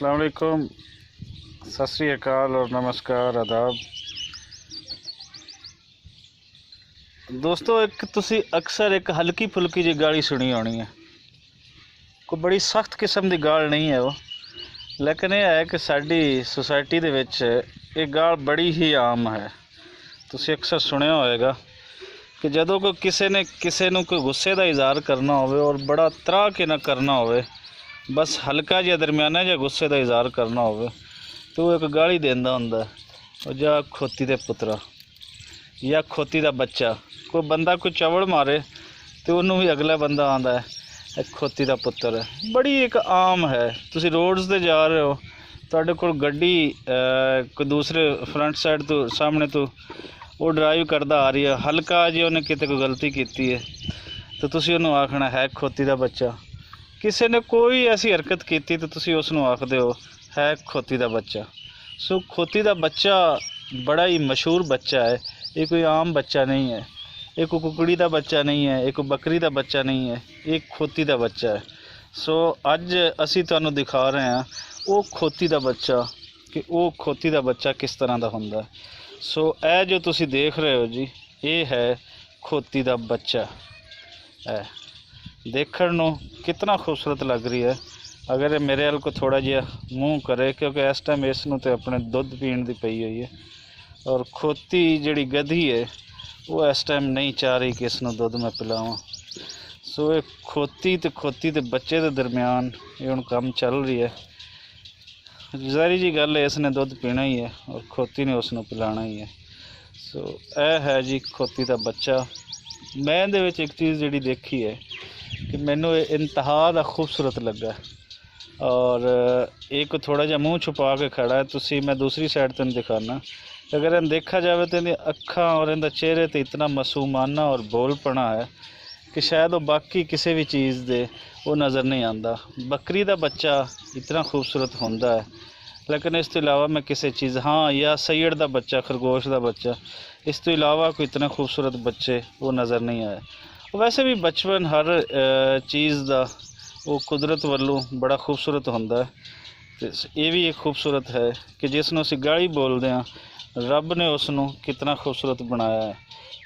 अस्सलाम वालेकुम, सत श्री अकाल और नमस्कार, आदाब। दोस्तों, एक तुसी अक्सर एक हल्की फुल्की जी गाली सुनी होनी है। कोई बड़ी सख्त किस्म की गाल नहीं है वो, लेकिन यह है कि साडी सोसाइटी दे विच ये गाल बड़ी ही आम है। तुसी अक्सर सुनिया होएगा कि जदों कोई किसी नूं कोई गुस्से का इजहार करना होवे और बड़ा त्राह के ना करना होवे, बस हल्का जिहा दरमियाना जिहा गुस्से का इजहार करना होवे तो वो एक गाली देंदा हुंदा है, जा खोती दे पुत्रा या खोती दा बच्चा। कोई बंदा कोई चवड़ मारे तो उन्होंने भी अगला बंदा आंदा है खोती दा पुत्र है। बड़ी एक आम है। तुसी रोड्स ते जा रहे हो, तुहाडे कोल गड्डी कोई दूसरे फ्रंट साइड तो सामने तो वो ड्राइव करदा आ रही है, हल्का जी उन्हें किते कोई गलती की है तो तुसी उन्होंने आखना है खोती दा बच्चा। किसी ने कोई ऐसी हरकत की तो तुसी उसनों आखदे हो है खोती दा बच्चा। सो खोती दा बच्चा बड़ा ही मशहूर बच्चा है। ये कोई आम बच्चा नहीं है, ये कोई कुकड़ी दा बच्चा नहीं है, ये कोई बकरी दा बच्चा नहीं है, ये खोती दा बच्चा है। सो अज असी तुहानूं दिखा रहे हैं वो खोती दा बच्चा, कि वो खोती दा बच्चा किस तरह का हुंदा है। सो ए जो तुसी देख रहे हो जी, ये है खोती दा बच्चा। देखण नूं कितना खूबसूरत लग रही है। अगर मेरे वाल को थोड़ा जिहा मूँह करे, क्योंकि इस टाइम इसनूं तो अपने दुध पीण दी पई हुई है, और खोती जिहड़ी गधी है वो इस टाइम नहीं चाह रही कि इसनूं दुध मैं पिलावां। सो ये खोती ते बच्चे के दरम्यान ये हुण काम चल रही है। ज़ाहिर जी गल है, इसने दुध पीना ही है और खोती ने उसनूं पिलाना ही है। सो यह है जी खोती का बच्चा। मैं इहदे विच एक चीज़ जिहड़ी देखी है कि मैनू इंतहा दा खूबसूरत लगा, और एक थोड़ा जिहा मूँह छुपा के खड़ा है। तुसी मैं दूसरी साइड तेन दिखाना, अगर इन देखा जाए तो इहदी अखां और इहदा चेहरे ते इतना मासूमाना और बोलपना है कि शायद वो बाकी किसी भी चीज़ दे वो नज़र नहीं आता। बकरी का बच्चा इतना खूबसूरत होंदा है, लेकिन इस तो इलावा मैं किसी चीज़ या सैयड का बच्चा, खरगोश का बच्चा, इस तो इलावा कोई इतने खूबसूरत बच्चे वो नज़र नहीं आए। वैसे भी बचपन हर चीज़ का वो कुदरत वालों बड़ा खूबसूरत होंदा है। तो ये भी एक खूबसूरत है कि जिसनों असीं गाली बोलते हैं, रब ने उसनों कितना खूबसूरत बनाया है।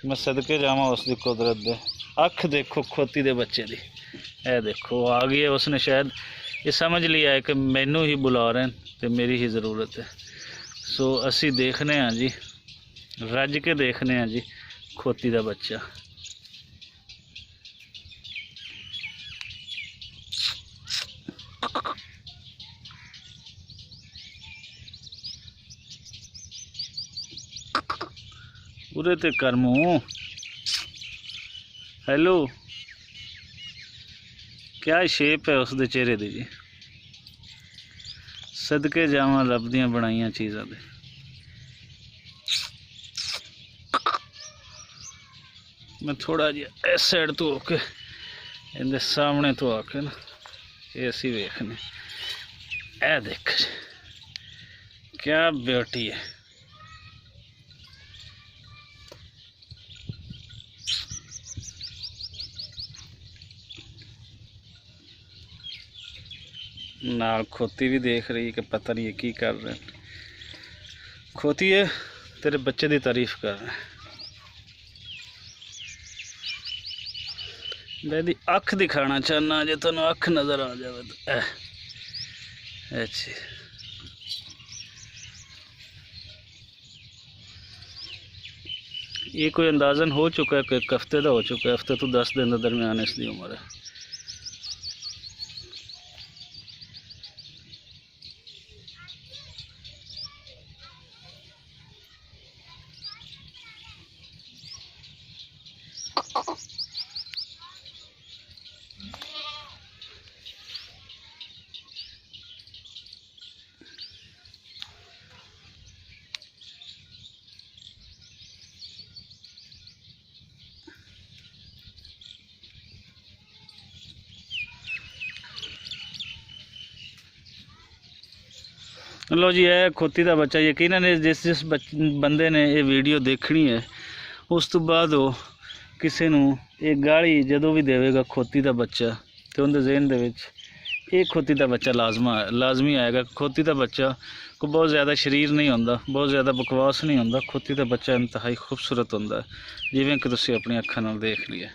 मैं सदके जावां उसकी कुदरत दे। अख देखो खोती दे बच्चे दी, ए देखो आ गई है। उसने शायद ये समझ लिया है कि मैनू ही बुला रहे हैं तो मेरी ही ज़रूरत है। सो असी देखने हैं जी, रज के देखने हैं जी खोती दा बच्चा। उरे ते कर मूँह। हेलो, क्या शेप है उसके चेहरे दी जी। सदके जावां रब दियां बनाइयां चीज़ां दे। मैं थोड़ा जिहा इस साइड तो होके इहदे सामने तो आके ना ये असीं वेखने, ए देख क्या ब्यूटी है। नाल खोती भी देख रही है कि पता नहीं की कर रहे हैं। खोती है तेरे बच्चे की तारीफ कर रहे हैं। मैं दी अख दिखाना चाहना, जो तुम अख नज़र आ जाए तो अच्छी। ये कोई अंदाज़न हो चुका है कि एक हफ्ते का हो चुका है, हफ्ते तो 10 दिन के दरम्यान इसकी उम्र है। लो जी, है खोती का बच्चा। यकीनन जिस बंदे ने ये वीडियो देखनी है, उस तो बाद वो किसी नूं ये गाली जदों भी देवेगा खोती का बच्चा, तो उनके ज़हन दे विच ਇਹ ਖੋਤੀ ਦਾ ਬੱਚਾ ਲਾਜ਼ਮੀ ਆਏਗਾ। ਖੋਤੀ ਦਾ ਬੱਚਾ ਕੋਈ ਬਹੁਤ ਜ਼ਿਆਦਾ ਸ਼ਰੀਰ ਨਹੀਂ ਹੁੰਦਾ, ਬਹੁਤ ਜ਼ਿਆਦਾ ਬਕਵਾਸ ਨਹੀਂ ਹੁੰਦਾ। ਖੋਤੀ ਦਾ ਬੱਚਾ ਇੰਤਹਾਈ ਖੂਬਸੂਰਤ ਹੁੰਦਾ, ਜਿਵੇਂ ਕਿ ਤੁਸੀਂ ਆਪਣੀ ਅੱਖਾਂ ਨਾਲ ਦੇਖ ਲਿਆ।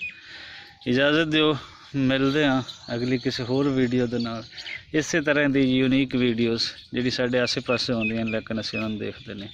ਇਜਾਜ਼ਤ ਦਿਓ, ਮਿਲਦੇ ਹਾਂ ਅਗਲੀ ਕਿਸੇ ਹੋਰ ਵੀਡੀਓ ਦੇ ਨਾਲ। ਇਸੇ ਤਰ੍ਹਾਂ ਦੀ ਯੂਨੀਕ ਵੀਡੀਓਜ਼ ਜਿਹੜੀ ਸਾਡੇ ਆਸੇ ਪਾਸੇ ਆਉਂਦੀਆਂ ਲੇਕਿਨ ਅਸੀਂ ਉਹਨਾਂ ਨੂੰ ਦੇਖਦੇ ਨਹੀਂ।